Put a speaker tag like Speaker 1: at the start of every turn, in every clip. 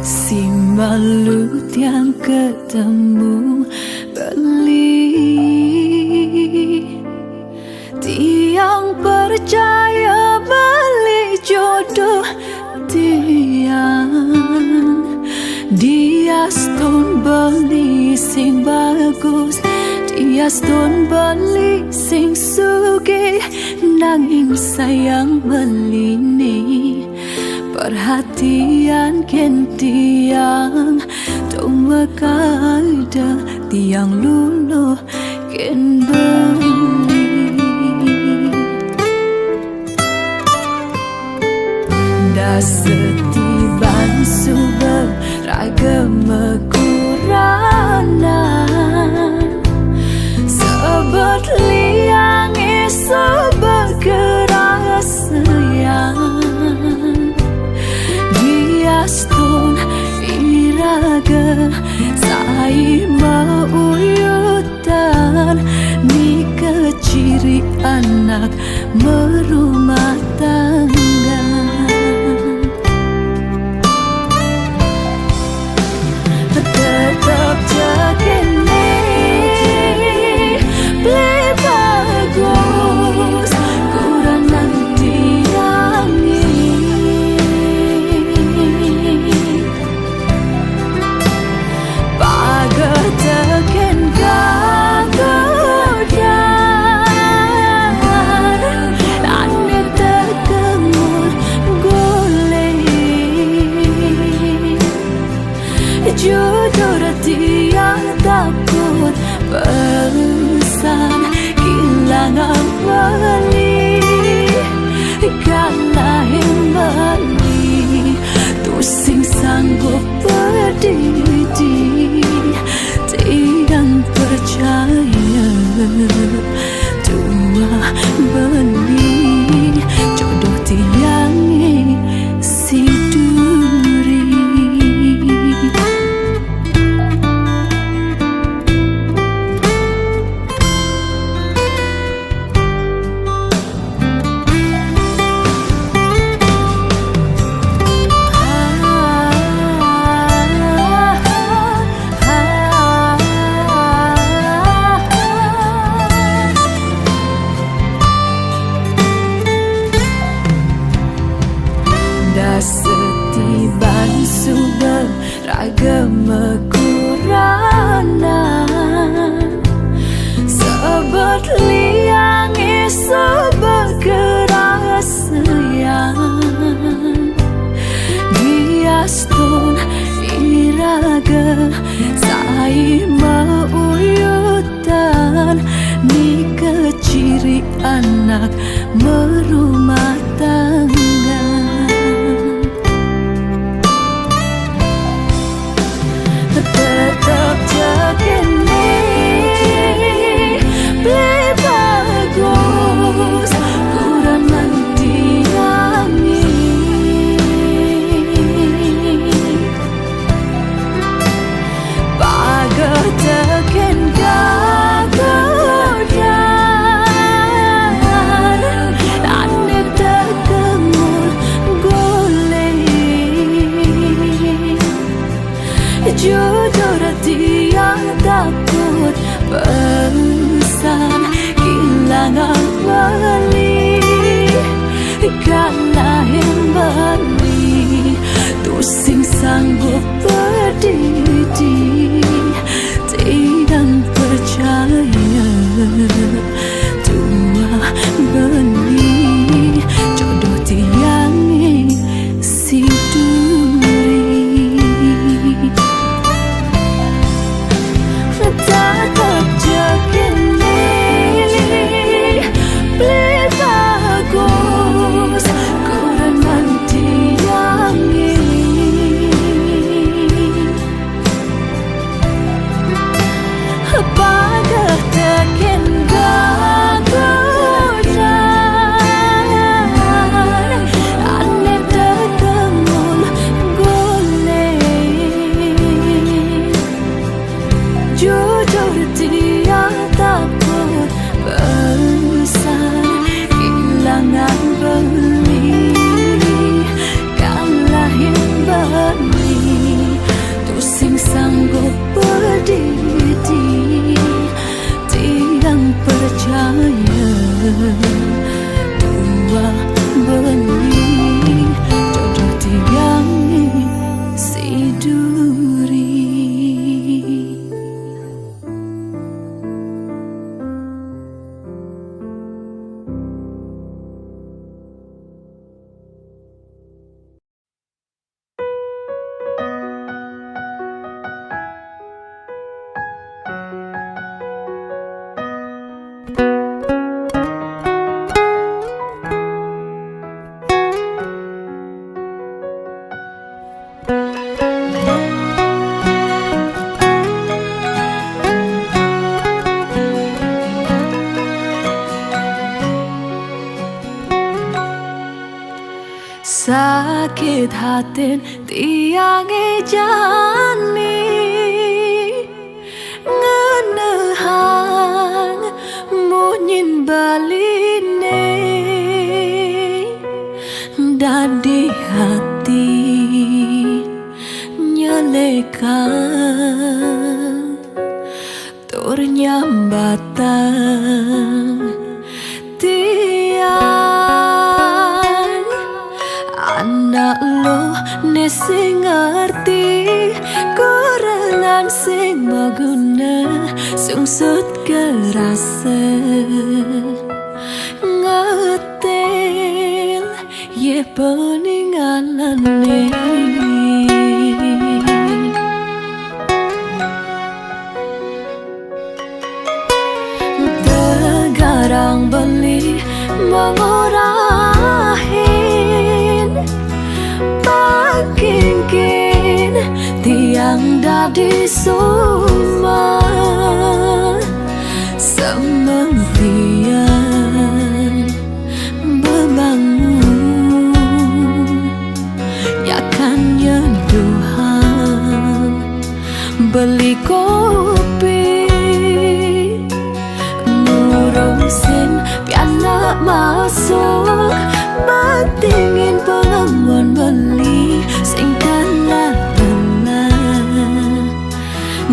Speaker 1: Si malut yang ketemu beli, tiang percaya beli jodoh tiang. Dia stone beli sing bagus, dia stone beli sing sugih, nanging sayang beli ni perhatian ken tiang dong makada tiang luluh ken beli. Da setiban subah raga mekuranan, sebut liang sebut kerasayang. Stone iraga sai mauyutan, ni keciri anak merumah tangga. Tetap jagene beli bagus kurang nanti jujur tiang takut pesan kehilangan beli, kalah yang beli tu sing sanggup berdiri tiang percaya tua beli jodoh tiang si duri. Setiban subah raga mekuranan, sebut liang sebut kerasayang. Dia stone iraga sai mauyutan, ni keciri anak merumah tangga. Tetap jagene beli bagus kurang nanti bagai teken gagodan, ane terkemul goleh. Jujur tiang takut pesan kehilangan beli, kalah yang beli tu sing sanggup berdiri tiang percaya tua beli jodoh tiang si duri. Tetap jagene beli bagus kurang nanti sakit hati tiang ejani ngenehang munyin baline dadi hati nyelekan tur nyambatan tiang anak lo ne sing ngerti kurangan sing maguna sungsut kerasa ngetel ye peninggalane tegarang beli mengorahin pakingkin tiang dadi suma sementian membangun yakan nyeduhan beli kopi ngurusin piana masuk batingin pengamuan beli sing tanah-tanah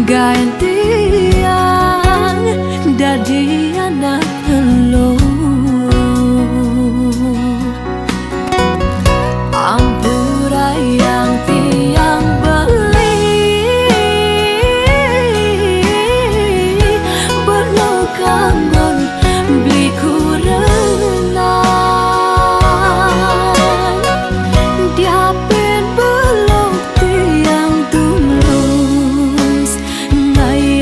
Speaker 1: gaen tiang dadi anak lo ampura yang tiang beli berlokangan beli kurenang diapin belum tiang tulus ngai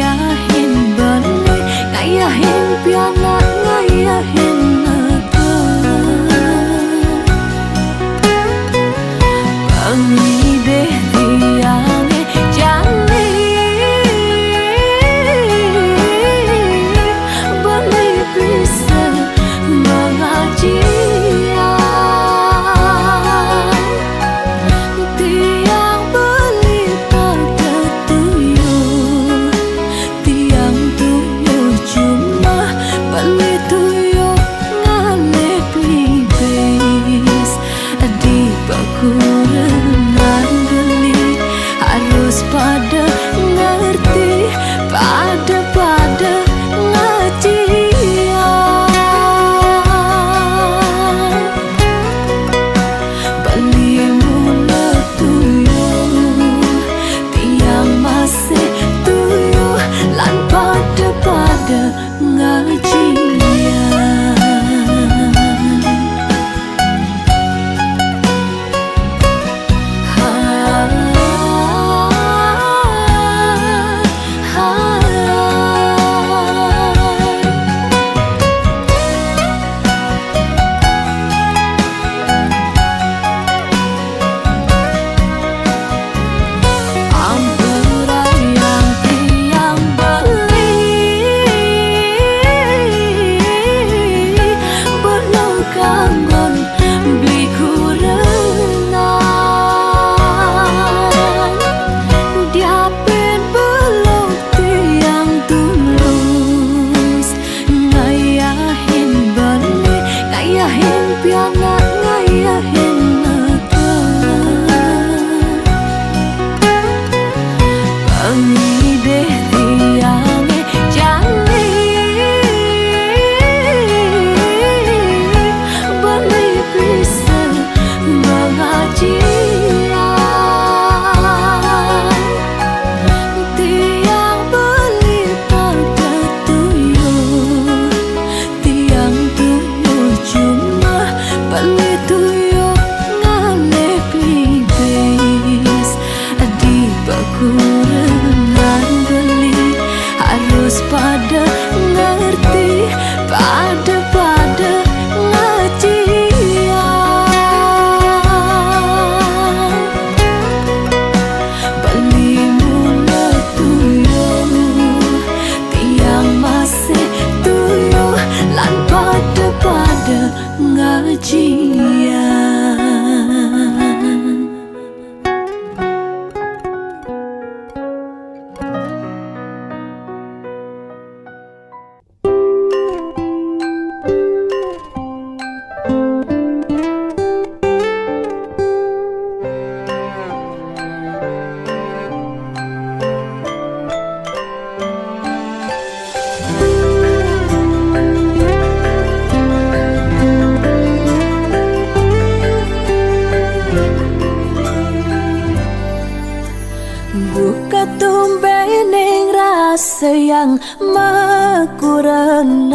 Speaker 1: Buka tumbening rasa yang makurenan,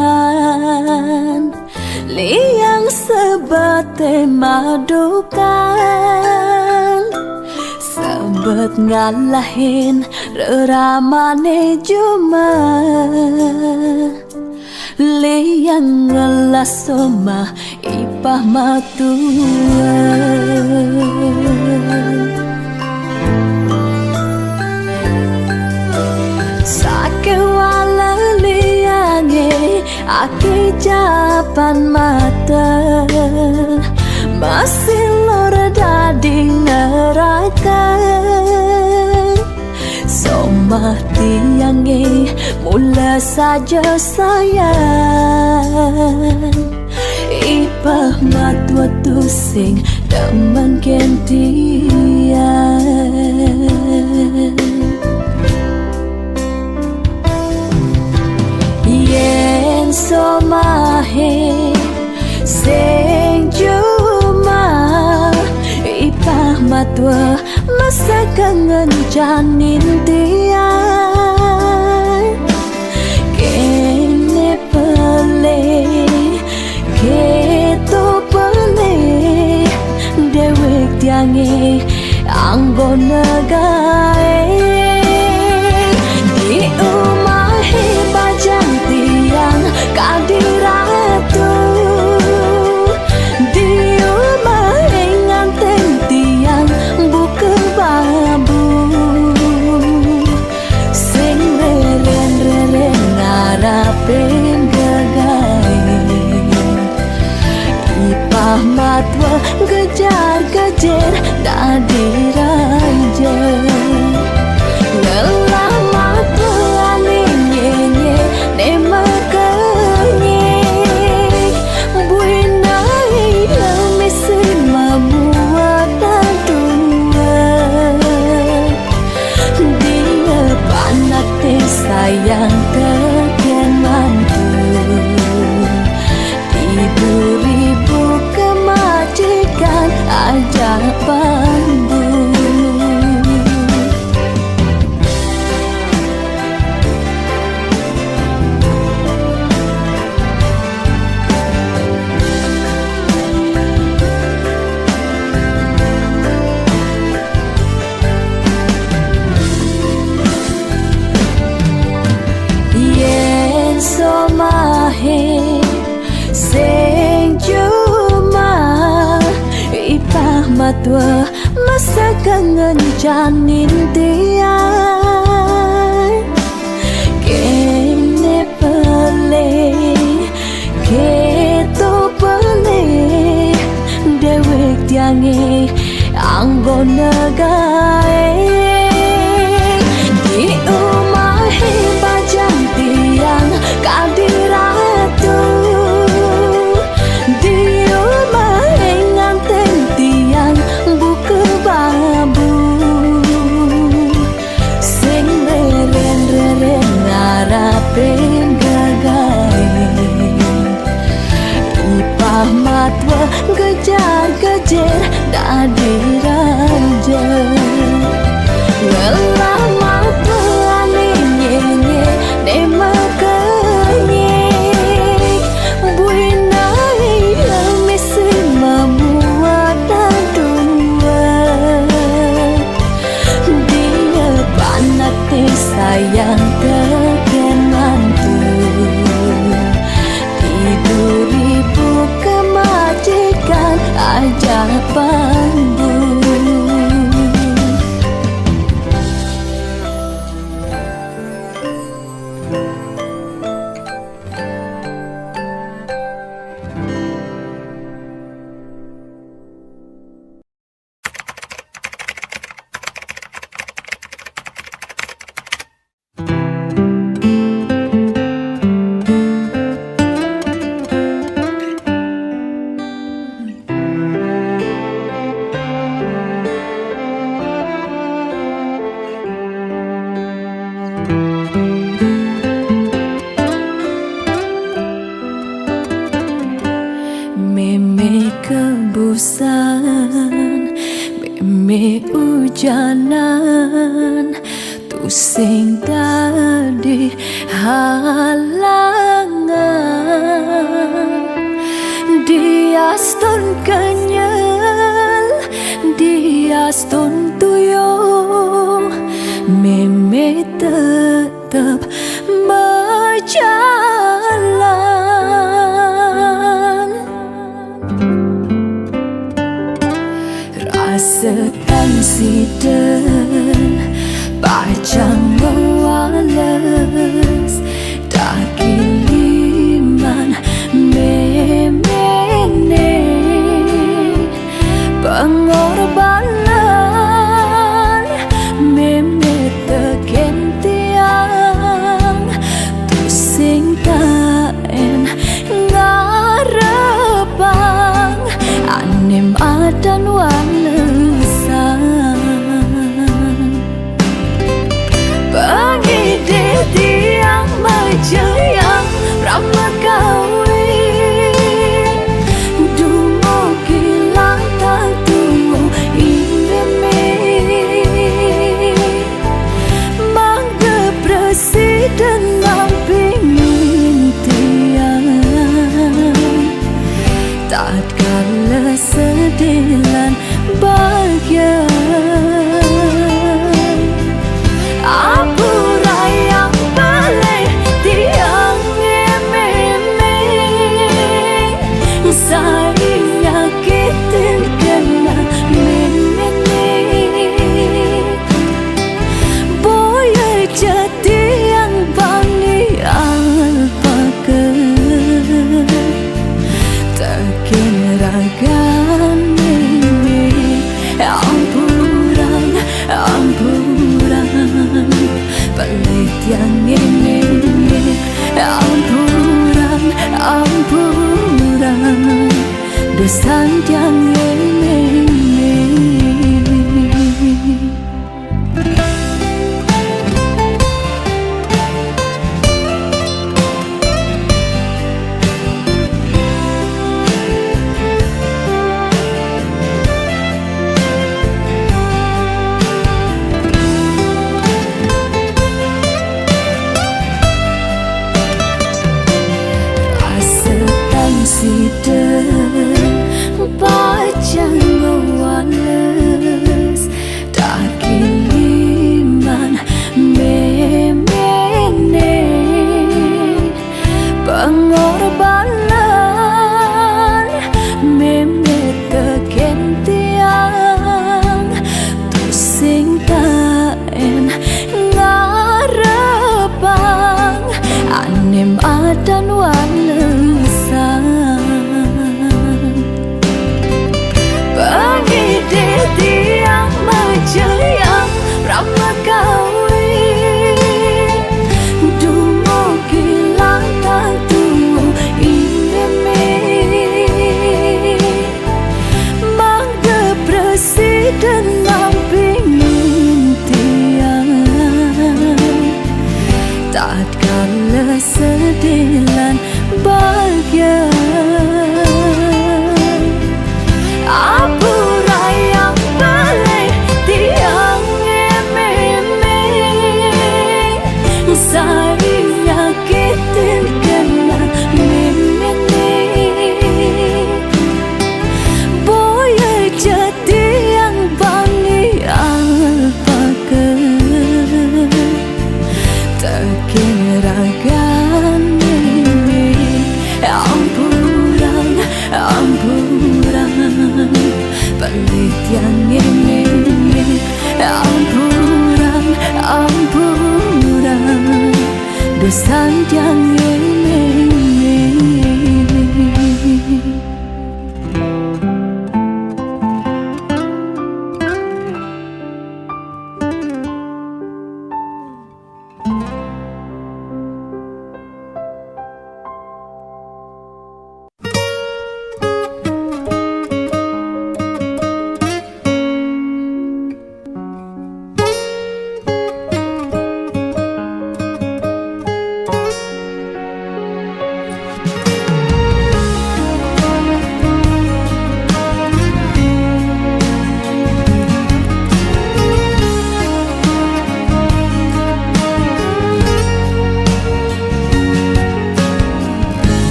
Speaker 1: liang sebate madukan, sebet ngalahin reramane cuma liang ngelas omah ipah matuan. Sake wala liange ake japan mata, masih lor dadi neraka. Somah tiange mula saja sayang, ipah matua tusing teman kentian. Yen somahe sing cuma ipah matua masa kangen janin tiang, kene pele keto pele dewek tiange anggo negae di umahe bajang tiang kadiratu, di umahe nganten tiang buka babu, sing reren ngarapin gagai, ipah matwa kejar-kejar dadi raja. Ngelah matwa nyenye ne makanye, buinai lemesin mamuat tua, dia panate sayang teken mantu, ibu-ibu kemajikan ajak bantu. Yen somahe sing cuma ipah matua masa kangen janin tiang, kene pele keto pele dewek tiange anggo negae, di umahe bajang tiang kadiratu, di umahe nganten tiang buka babu, sing reren ngarapin gagai, ipah matwa kejar-kejar dadi raja. Ngelah matwa nyenye ne makanye, buinai lemesin mamuat tua, dia panate sayang teken mantu, ibu-ibu kemajikan ajak bantu. tu sing dadi halangan. Dia stun kenyal, dia stun tuyul, meme tetap berjalan. Rasa tansiden pacang mewales dakiliman memene pengorbanan meme teken tiang tu sing taen ngarepang anem adan walesan pengide tiang majayang ramagawi dumo kilang tatumo imeme mangga presiden nampingin tiang tatkala sedilan bahagia. Apura yang balik tiang meme saya nyakitin kena meme boya jati yang bani alpaker takin ragan meme ampuran balik yang ini ampuran dosan yang ini. Pacang mewales dakiliman memene pengorbanan meme teken tiang tu sing taen ngarepang anem adan walesan pengide tiang majayang ramagawi dumo kilang tatumo imeme mangga presiden nampingin tiang tatkala sedilan bahagia. Apura yang balik tiang meme saya nyakitin kena meme boya jati yang bani alpaker takin ragan meme ampuran balik yang ini ampuran dosan yang ini.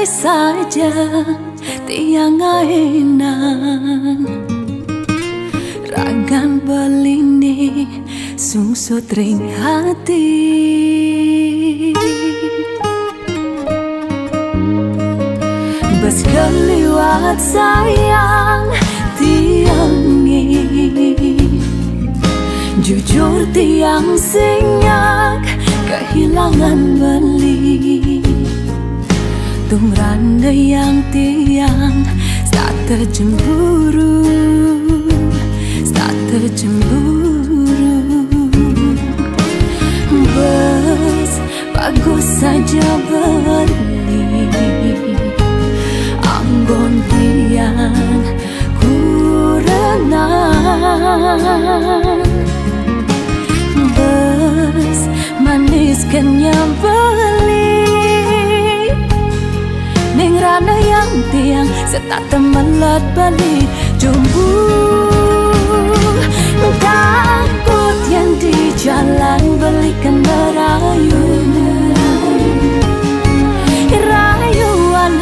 Speaker 1: andai saja tiang ainan rangan belini sungsut ring hati bes keliwat sayang tiangi jujur tiang sinyak kehilangan beli tungran yang tiang tak tercemburu tak tercemburu bes bagus saja beli anggon tiang kurenang bes manis kenyang beli ning rana yang tiang setak temelat balik jumbu takut yang di jalan belikan merayu rayuan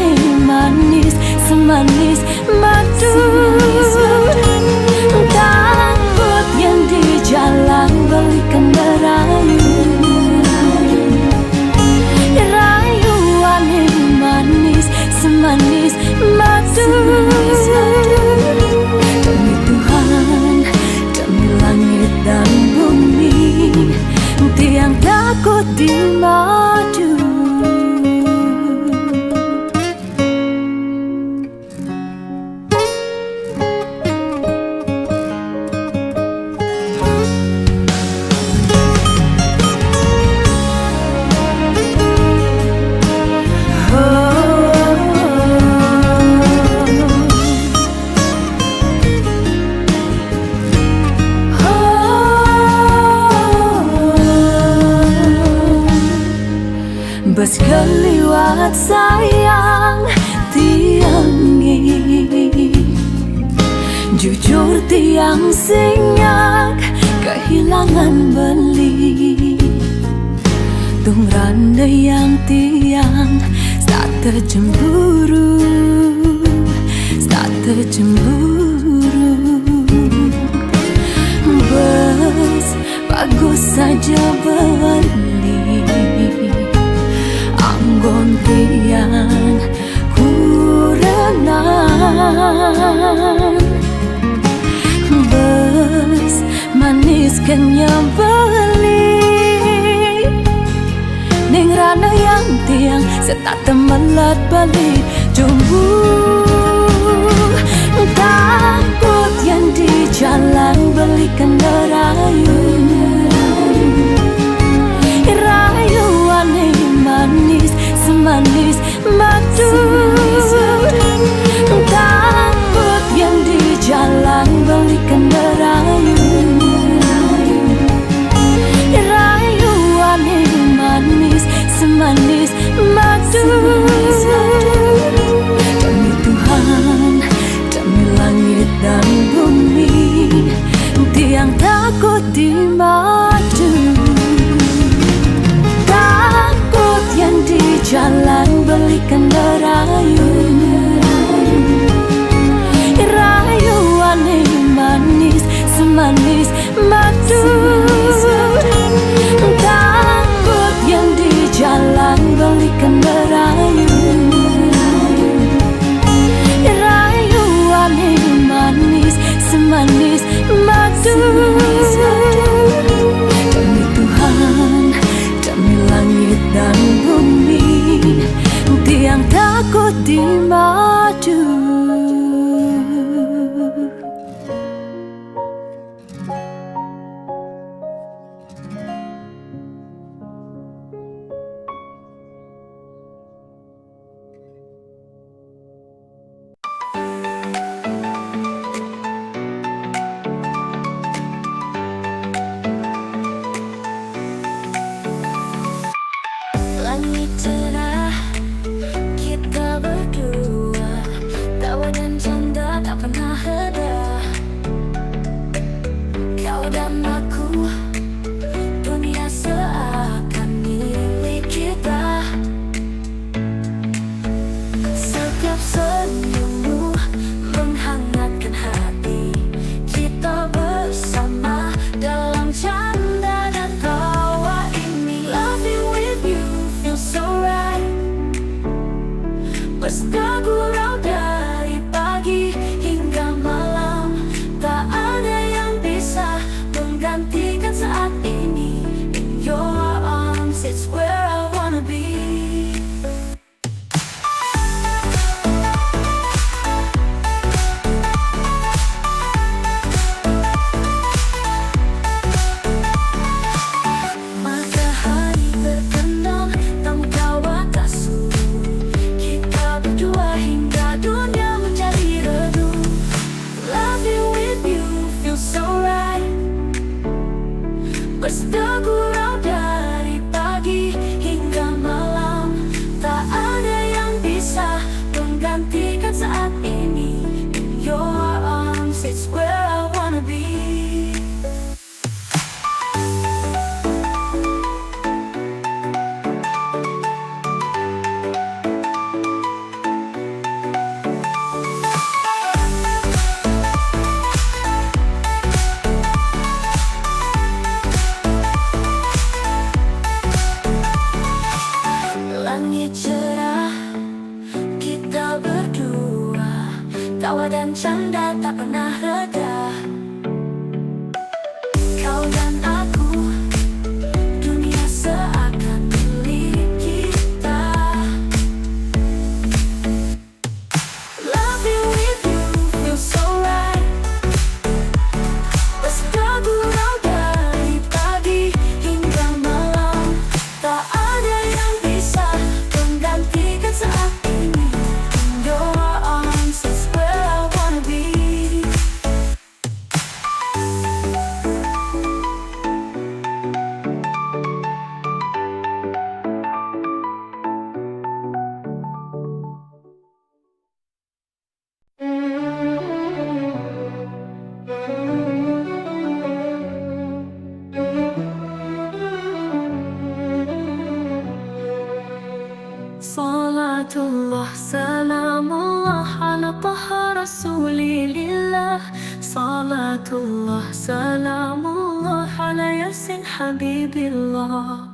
Speaker 1: manis semanis madu takut yang di jalan belikan merayu rayuan manis semanis madu demi Tuhan demi langit dan bumi tiang takut dimadu. Bes keliwat sayang tiangi jujur tiang sinyak kehilangan beli tungran yang tiang tak tercemburu tak tercemburu bes bagus saja beli anggon tiang kurenang bes manis kenyang beli ning rana yang tiang setak temelat balik jumbu takut yang di jalan belikan merayu rayuan manis semanis madu takut yang di jalan belikan merayu rayuan manis semanis madu demi Tuhan demi langit dan bumi tiang takut dimadu yang di jalan belikan merayu rayuan manis semanis madu takut yang di jalan belikan merayu rayuan manis semanis madu demi Tuhan demi langit dan bumi tiang takut dimadu.
Speaker 2: Langit cerah, kita berdua, tawa dan canda tak pernah reda. Kau dan aku, dunia seakan milik kita. Langit cerah, kita berdua, tawa dan canda tak pernah reda. Kau dan aku, dunia seakan milik kita. Loving with you feels so right. Bersama gurau dari pagi hingga malam, tak ada yang bisa menggantikan saat ini. In your arms is where I wanna be. Salatullah salamullah ala taha rasulillah. Salatullah salamullah ala yasin habibillah.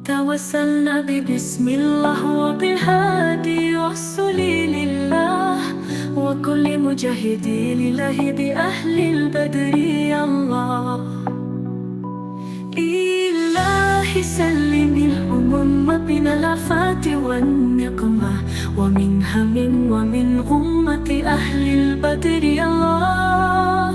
Speaker 2: Tawassalna bismillah wa bilhadi rasulillah. Wa kulli mujahidi lillahi bi ahlil badri Allah. إلهي سلم الأمم من الآفات والنقمة ومن هم ومن غمة أهل البدر يا الله.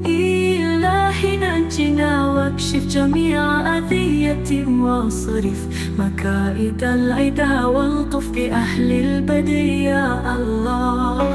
Speaker 2: إلهي نجنا واكشف جميع أذية واصرف مكائد العدا والطف بأهل البدر يا الله.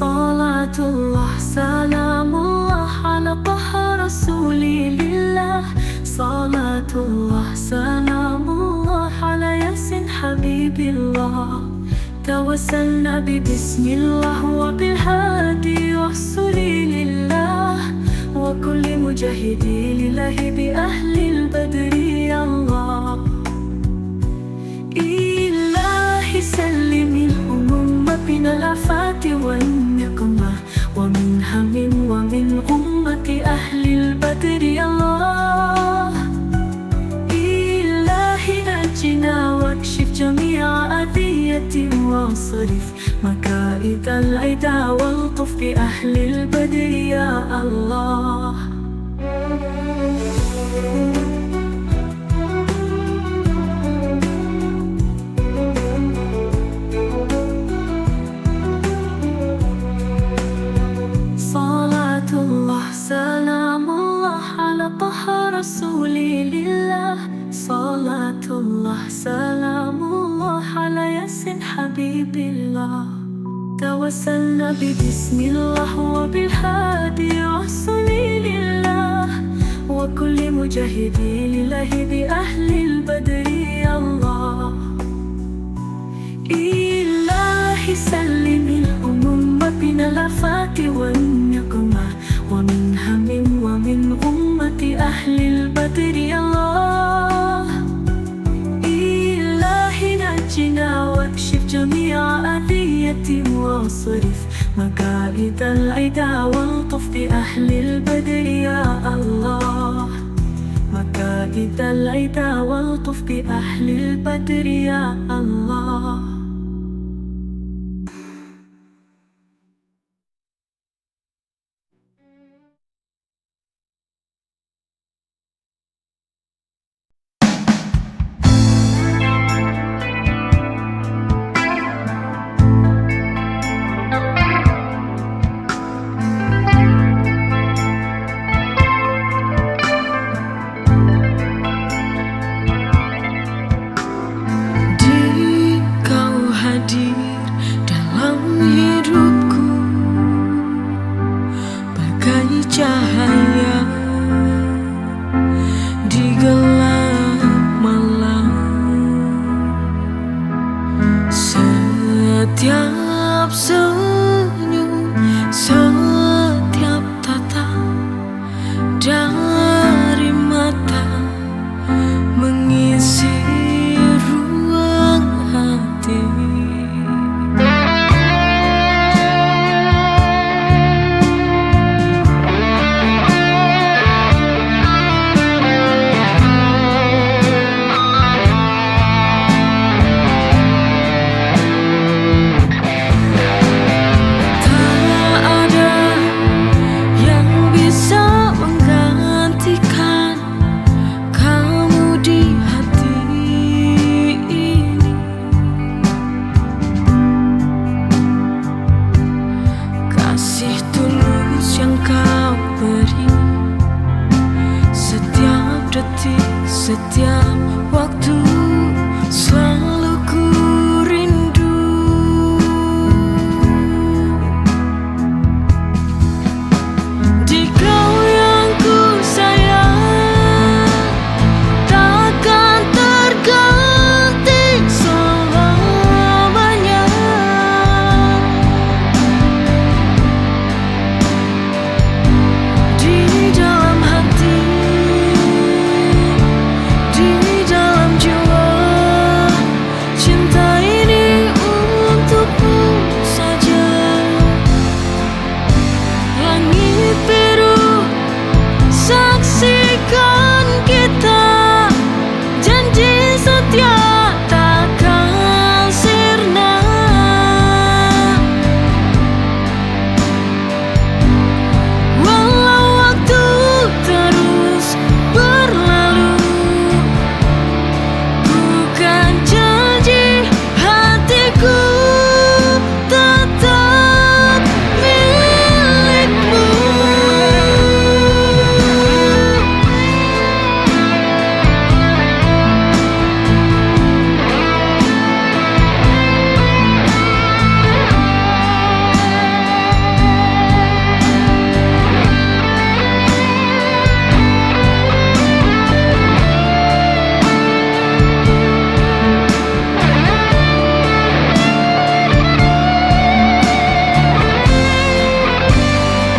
Speaker 2: Salatullah salamullah ala taha rasulillah. Salatullah salamullah ala yasin habibillah. Tawassalna bismillah wa bilhadi rasulillah. Wa kulli mujahidi lillahi bi ahlil badri Allah. إلهي سلم الأمم من الآفات والنقمة ومن هم ومن غمة أهل البدر يا الله. إلهي نجنا واكشف جميع أذية واصرف مكائد العدا والطف بأهل البدر يا الله. Salatullah salamullah ala taha rasulillah. Salatullah salamullah ala yasin habibillah. Tawassalna bismillah wa bilhadi rasulillah. Wa kulli mujahidi lillahi bi ahlil badri Allah. إلهي سلم الأمم من الآفات والنقمة ومن هم ومن غمة أهل البدر يا الله. إلهي نجنا واكشف جميع أذية واصرف مكائد العدا والطف بأهل البدر يا الله. مكائد العدا والطف بأهل البدر يا الله.
Speaker 1: Setiap waktu selalu ku rindu. Di kau yang ku sayang takkan terganti selamanya. Di dalam hati, di dalam jiwa, cinta ini untukmu saja. Langit biru saksikan kita, janji setia takkan sirna. Walau waktu terus berlalu, bukan janji hatiku tetap milikmu.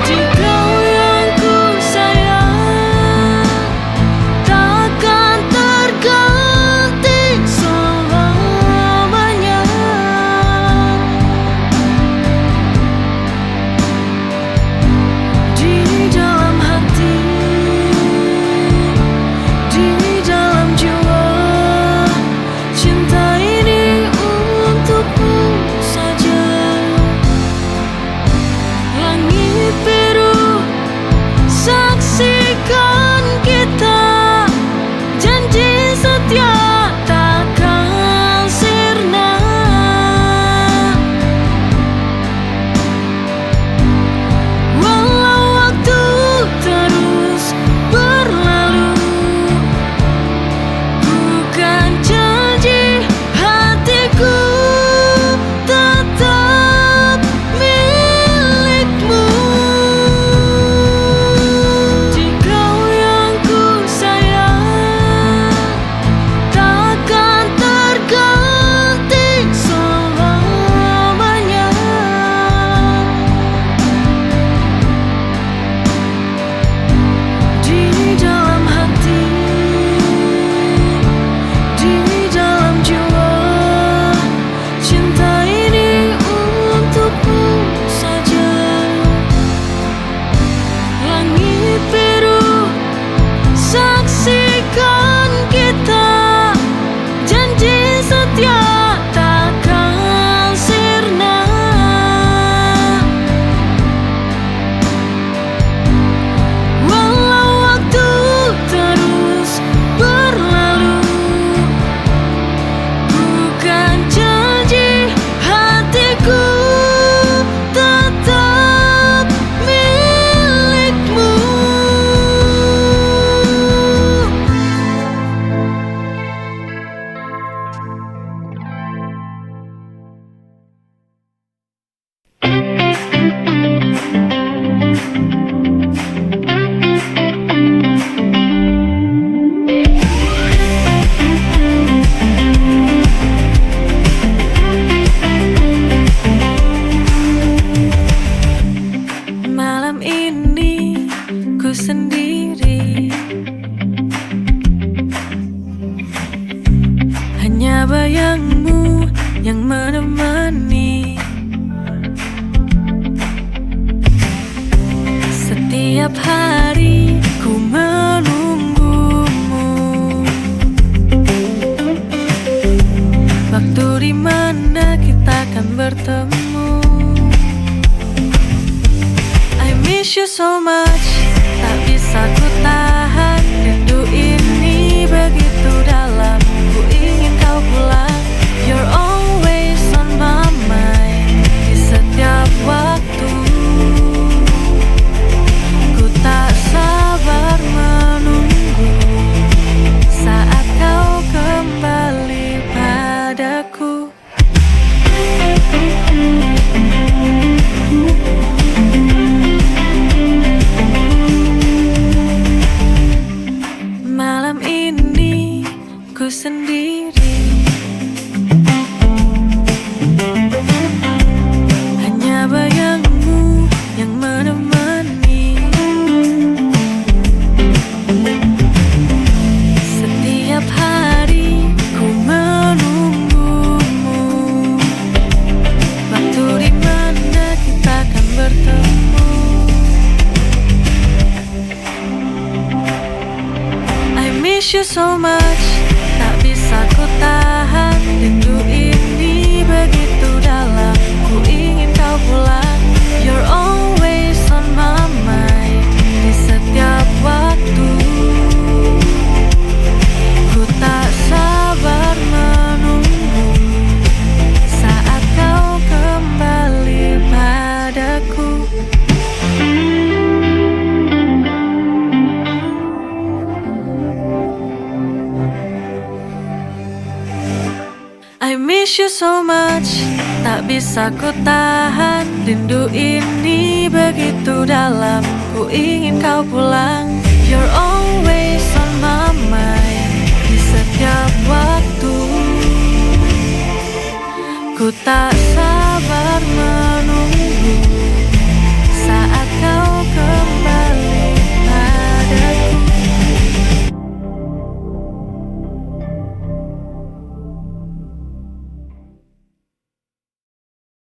Speaker 1: Di kau yang ku sayang takkan terganti selamanya. Di dalam hati, di dalam jiwa, cinta ini untukmu saja. Langit biru saksikan kita, janji setia takkan sirna. Walau waktu terus berlalu, bukan janji hatiku tetap milikmu. Di kau yang ku sayang takkan terganti selamanya. Di dalam hati, di dalam jiwa, cinta ini untukmu saja. Langit biru saksikan kita, janji setia takkan sirna. Walau waktu terus berlalu, bukan janji hatiku tetap milikmu. Malam ini ku sendiri, hanya bayangmu yang menemani. Setiap hari ku menunggumu, waktu di mana kita akan bertemu. I miss you so much, tak bisa ku tahan. Rindu ini begitu dalam, ku ingin kau pulang. You're always on my mind, di setiap waktu. Ku tak sabar menunggu saat miss you so much. Tak bisa ku tahan, rindu ini begitu dalam. Ku ingin kau pulang. You're always on my mind. Di setiap waktu ku tak sabar menunggu saat kau kembali padaku. I miss you so much. Tak bisa ku tahan, rindu ini begitu dalam. Ku ingin kau pulang. You're always on my mind. Di setiap waktu ku tak sabar